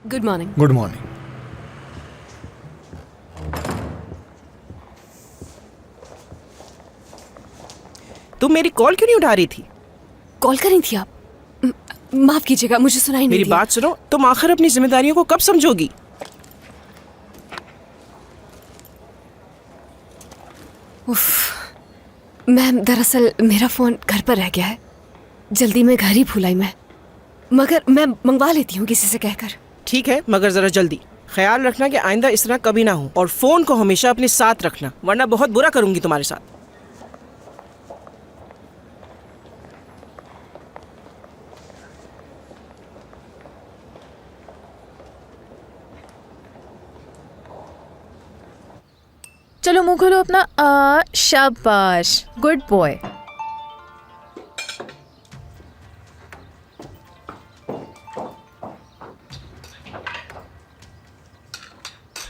Good morning. Good morning. तुम मेरी call क्यों नहीं उठा रही थी? कॉल करी थी आप? माफ कीजिएगा, मुझे सुनाई नहीं मेरी दिया। बात सुनो, तुम आखिर अपनी जिम्मेदारियों को कब समझोगी? मैम, दरअसल मेरा फोन घर पर रह गया है। जल्दी में घर ही भूल आई मैं, मगर मैं मंगवा लेती हूँ किसी से कहकर। ठीक है, मगर जरा जल्दी। ख्याल रखना कि आइंदा इस तरह कभी ना हो, और फोन को हमेशा अपने साथ रखना, वरना बहुत बुरा करूंगी तुम्हारे साथ। चलो मुंह खोलो अपना। शाबाश, गुड बॉय।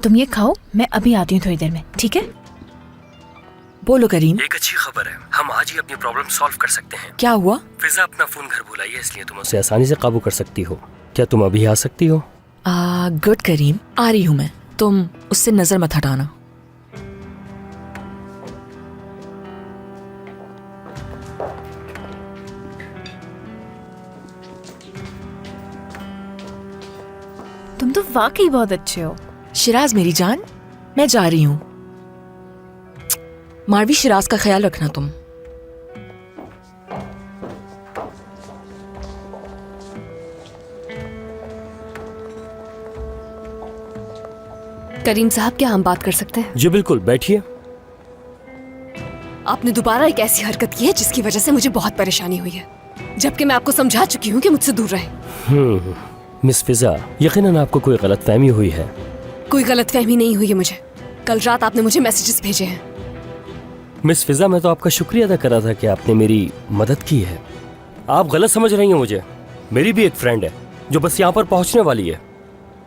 तुम ये खाओ, मैं अभी आती हूँ थोड़ी देर में, ठीक है? बोलो करीम। एक अच्छी खबर है, हम आज ही अपनी प्रॉब्लम सॉल्व कर सकते हैं। क्या हुआ? फिजा अपना फोन घर भुलाई है, इसलिए तुम उसे आसानी से काबू कर सकती हो। क्या तुम अभी आ सकती हो? गुड करीम, आ रही हूँ मैं। तुम उससे नजर मत हटाना। तुम तो वाकई बहुत अच्छे हो। शिराज मेरी जान, मैं जा रही हूँ। मारवी, शिराज का ख्याल रखना तुम। करीम साहब, क्या हम बात कर सकते हैं? जी बिल्कुल, बैठिए। आपने दोबारा एक ऐसी हरकत की है जिसकी वजह से मुझे बहुत परेशानी हुई है, जबकि मैं आपको समझा चुकी हूँ कि मुझसे दूर रहे। मिस फिजा, यकीनन आपको कोई गलतफहमी हुई है। कोई गलतफहमी नहीं हुई है मुझे। कल रात आपने मुझे मैसेजेस भेजे हैं। मिस फिजा, मैं तो आपका शुक्रिया अदा कर रहा था कि आपने मेरी मदद की है। आप गलत समझ रही हैं मुझे। मेरी भी एक फ्रेंड है जो बस यहाँ पर पहुँचने वाली है।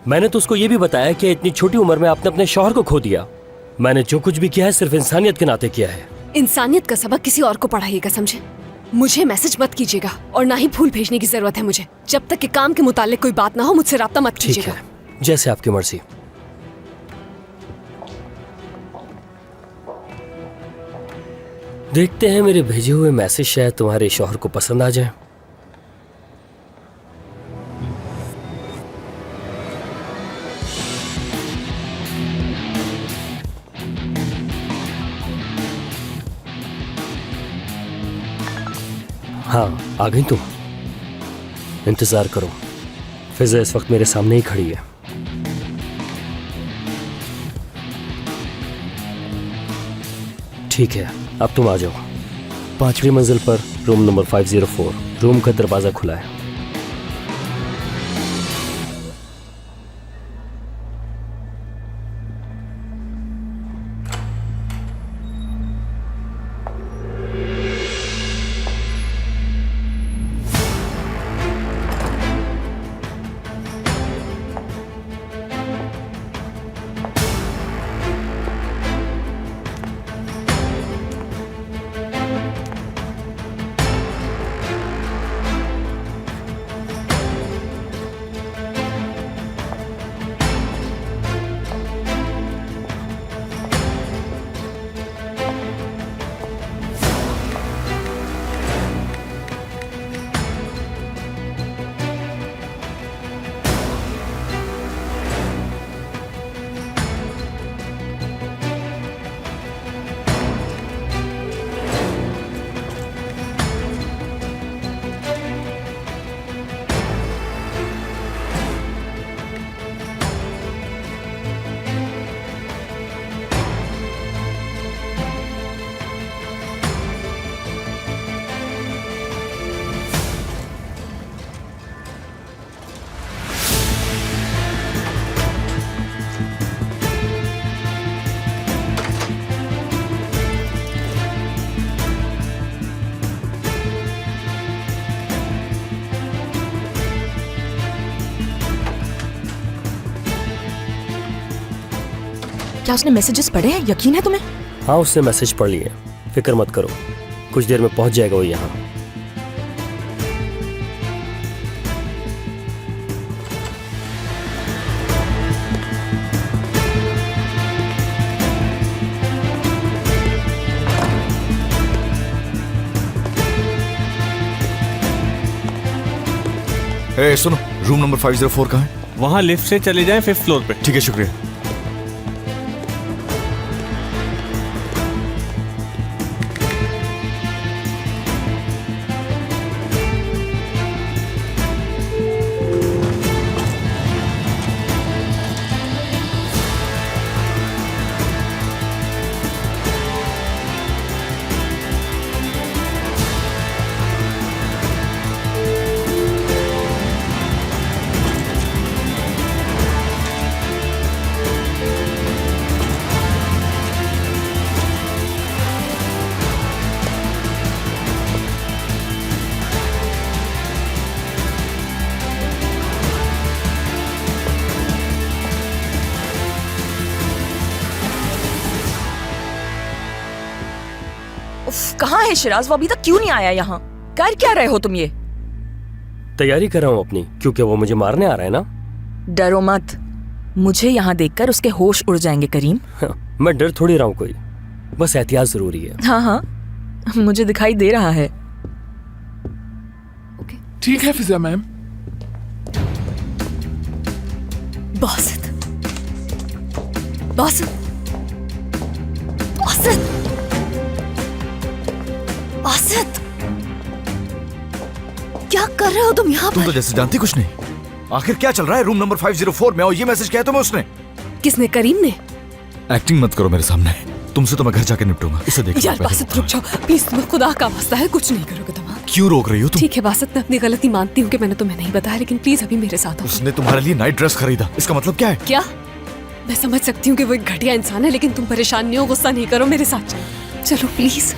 मैंने तो उसको ये भी बताया कि इतनी छोटी उम्र में आपने अपने शौहर को खो दिया। मैंने जो कुछ भी किया है सिर्फ इंसानियत के नाते किया है। इंसानियत का सबक किसी और को पढ़ाइएगा, समझे? मुझे मैसेज मत कीजिएगा, और ना ही फूल भेजने की जरूरत है मुझे। जब तक कि काम के मुतालिक कोई बात ना हो, मुझसे राब्ता मत ठीक कीजिएगा। है, जैसे आपकी मर्जी। देखते हैं, मेरे भेजे हुए मैसेज शायद तुम्हारे शौहर को पसंद आ जाए। हाँ, आ गई तुम। इंतजार करो, फिजा इस वक्त मेरे सामने ही खड़ी है। ठीक है, अब तुम आ जाओ। 5वीं मंजिल पर रूम नंबर 504। रूम का दरवाजा खुला है। क्या उसने मैसेजेस पढ़े हैं? यकीन है तुम्हें? हाँ, उसने मैसेज पढ़ लिए। फिक्र मत करो, कुछ देर में पहुंच जाएगा वो यहाँ। ए, सुनो, रूम नंबर 504 कहाँ है? वहाँ लिफ्ट से चले जाएं 5th फ्लोर पे। ठीक है, शुक्रिया। उफ, कहाँ है शिराज? वो अभी तक क्यों नहीं आया यहाँ? कर क्या रहे हो तुम ये? तैयारी कर रहा हूँ अपनी, क्योंकि वो मुझे मारने आ रहा है ना। डरो मत, मुझे यहाँ देखकर उसके होश उड़ जाएंगे करीम। मैं डर थोड़ी रहा हूँ कोई, बस एहतियात जरूरी है। हाँ हाँ, मुझे दिखाई दे रहा है। ठीक है फिजा मैम। बासित, बासित, बासित, बासित, क्या कर रहे हो तुम यहाँ तुम पर? तो जैसे जानती कुछ नहीं। आखिर क्या चल रहा है रूम नंबर 504 में? और ये मैसेज क्या है तुम्हें उसने? किसने? करीम ने? एक्टिंग मत करो मेरे सामने। तुमसे तो मैं घर जाके निपटूंगा। इसे देख। यार बासित रुक जाओ प्लीज, तुम्हें खुदा का वास्ता है, कुछ नहीं करोगे तुम। हाँ? क्यों रोक रही हो तुम? ठीक है बासित, मैं अपनी गलती मानती हूँ कि मैंने तुम्हें नहीं बताया, लेकिन प्लीज अभी मेरे साथ आओ। उसने तुम्हारे लिए नाइट ड्रेस खरीदा, इसका मतलब क्या है? क्या? मैं समझ सकती हूँ कि वो एक घटिया इंसान है, लेकिन तुम परेशान नहीं हो, गुस्सा नहीं करो, मेरे साथ चलो प्लीज।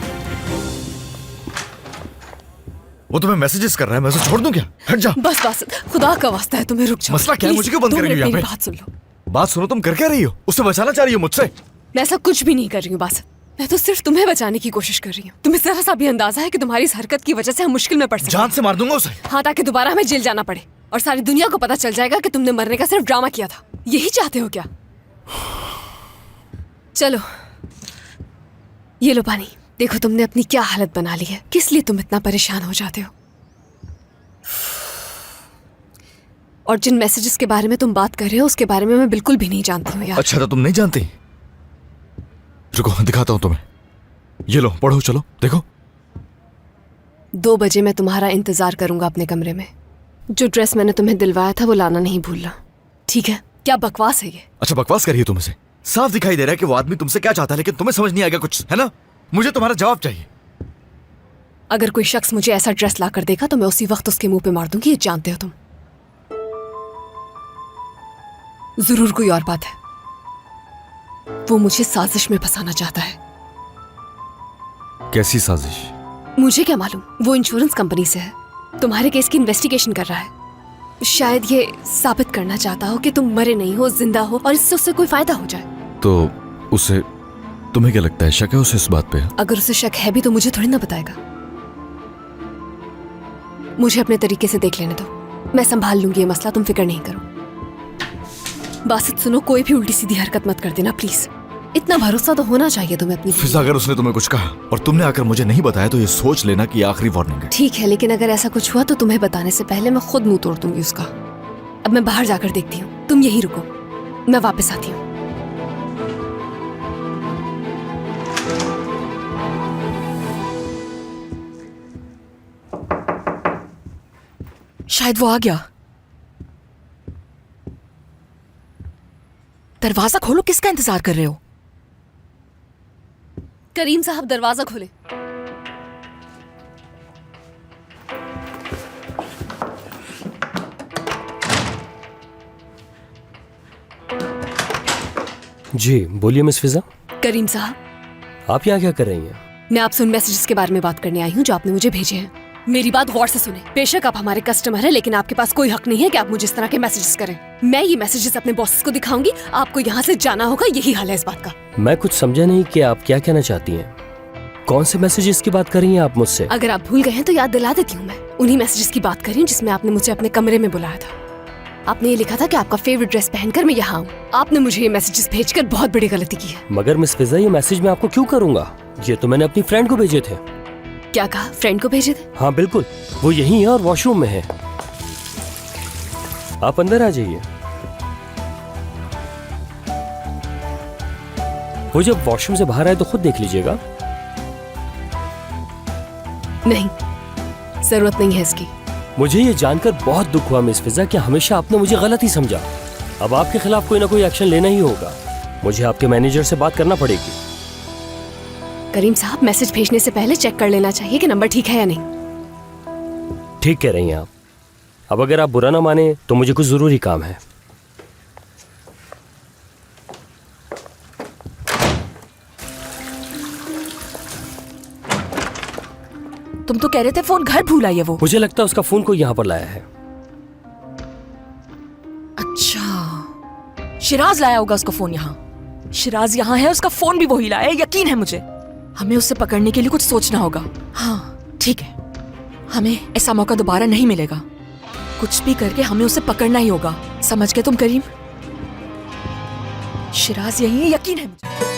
वो तुम्हें मैसेजेस कर रहा है, मैं उसे छोड़ दूं क्या? हट जा। बस बासित, खुदा का वास्ता है, तुम्हें रुक जाओ। मसला क्या है? Please, मुझे क्यों बंद दो कर रही हो मिनट यहाँ मेरी पे? बात सुन लो। बात सुनो, तुम कर क्या रही हो? उसे बचाना चाह रही हो मुझसे? मैं ऐसा कुछ भी नहीं कर रही हूँ बासित, मैं तो सिर्फ तुम्हें बचाने की कोशिश कर रही हूँ। तुम्हें जरा सा भी अंदाजा है कि तुम्हारी इस हरकत की वजह से हम मुश्किल में पड़ सकते हैं। जान से मार दूंगा उसे। हाँ, ताकि दोबारा हमें जेल जाना पड़े और सारी दुनिया को पता चल जाएगा कि तुमने मरने का सिर्फ ड्रामा किया था। यही चाहते हो क्या? चलो ये लो पानी। देखो तुमने अपनी क्या हालत बना ली है, किस लिए तुम इतना परेशान हो जाते हो। और जिन मैसेजेस के बारे में तुम बात कर रहे हो उसके बारे में मैं बिल्कुल भी नहीं जानती हूँ यार। अच्छा तो तुम नहीं जानती? रुको दिखाता हूँ तुम्हें। ये लो पढ़ो, चलो देखो। 2 बजे मैं तुम्हारा इंतजार करूंगा अपने कमरे में। जो ड्रेस मैंने तुम्हें दिलवाया था वो लाना नहीं भूलना, ठीक है? क्या बकवास है ये? अच्छा बकवास करिए तुम इसे। साफ दिखाई दे रहा है कि वो आदमी तुमसे क्या चाहता है, लेकिन तुम्हें समझ नहीं आएगा कुछ, है ना? मुझे तुम्हारा जवाब चाहिए। अगर कोई शख्स मुझे ऐसा ड्रेस ला कर देगा तो मैं उसी वक्त उसके मुंह पे मार दूंगी, ये जानते हो तुम। जरूर कोई और बात है, वो मुझे साजिश में फंसाना चाहता है। कैसी साजिश? मुझे क्या मालूम, वो इंश्योरेंस कंपनी से है, तुम्हारे केस की इन्वेस्टिगेशन कर रहा है। शायद ये साबित करना चाहता हो कि तुम मरे नहीं हो, जिंदा हो, और इससे उससे कोई फायदा हो जाए। तो उसे, तुम्हें क्या लगता है, शक है उसे इस बात पे? अगर उसे शक है भी तो मुझे थोड़ी ना बताएगा। मुझे अपने तरीके से देख लेने दो, मैं संभाल लूंगी ये मसला, तुम फिक्र नहीं करो। बासित सुनो, कोई भी उल्टी सीधी हरकत मत कर देना प्लीज। इतना भरोसा तो होना चाहिए तुम्हें अपनी। फिजा अगर उसने तुम्हें कुछ कहा और तुमने आकर मुझे नहीं बताया तो ये सोच लेना कि आखिरी वार्निंग है। ठीक है, लेकिन अगर ऐसा कुछ हुआ तो तुम्हें बताने से पहले मैं खुद मुंह तोड़ दूंगी उसका। अब मैं बाहर जाकर देखती हूँ, तुम यहीं रुको, मैं वापस आती हूँ। शायद वो आ गया। दरवाजा खोलो, किसका इंतजार कर रहे हो? करीम साहब दरवाजा खोले। जी बोलिए मिस फिजा। करीम साहब, आप यहाँ क्या कर रही हैं? मैं आपसे उन मैसेजेस के बारे में बात करने आई हूँ जो आपने मुझे भेजे हैं। मेरी बात गौर से सुने। बेशक आप हमारे कस्टमर हैं, लेकिन आपके पास कोई हक नहीं है कि आप मुझे इस तरह के मैसेजेस करें। मैं ये मैसेजेस अपने बॉसेस को दिखाऊंगी, आपको यहाँ से जाना होगा, यही हाल है इस बात का। मैं कुछ समझा नहीं कि आप क्या कहना चाहती हैं। कौन से मैसेजेस की बात कर रही हैं आप मुझसे? अगर आप भूल गए हैं तो याद दिला देती हूँ। मैं उन्हीं मैसेजेस की बात कर रही हूँ जिसमें आपने मुझे अपने कमरे में बुलाया था। आपने ये लिखा था कि आपका फेवरेट ड्रेस पहनकर मैं यहाँ हूँ। आपने मुझे ये मैसेजेस भेजकर बहुत बड़ी गलती की है। मगर मिस फिजा, ये मैसेज मैं आपको क्यों करूंगा? ये तो मैंने अपनी फ्रेंड को भेजे थे। क्या कहा? फ्रेंड को भेजे थे? हाँ बिल्कुल, वो यही है और वॉशरूम में है। आप अंदर आ जाइए। वो जब वॉशरूम से बाहर आए तो खुद देख लीजिएगा। नहीं, जरूरत नहीं है इसकी। मुझे ये जानकर बहुत दुख हुआ मिस फिजा कि हमेशा आपने मुझे गलत ही समझा। अब आपके खिलाफ कोई ना कोई एक्शन लेना ही होगा। मुझे आपके मैनेजर से बात करना पड़ेगी। करीम साहब, मैसेज भेजने से पहले चेक कर लेना चाहिए कि नंबर ठीक है या नहीं। ठीक कह रही हैं आप। अब अगर आप बुरा ना माने तो मुझे कुछ जरूरी काम है। तुम तो कह रहे थे फोन घर भूल आई है वो। मुझे लगता है उसका फोन कोई यहाँ पर लाया है। अच्छा, शिराज लाया होगा उसका फोन यहाँ। शिराज यहाँ है, उसका फोन भी वही लाया है, यकीन है मुझे। हमें उससे पकड़ने के लिए कुछ सोचना होगा। हाँ ठीक है, हमें ऐसा मौका दोबारा नहीं मिलेगा। कुछ भी करके हमें उसे पकड़ना ही होगा। समझ गए तुम करीम? शिराज यही है, यकीन है मुझे।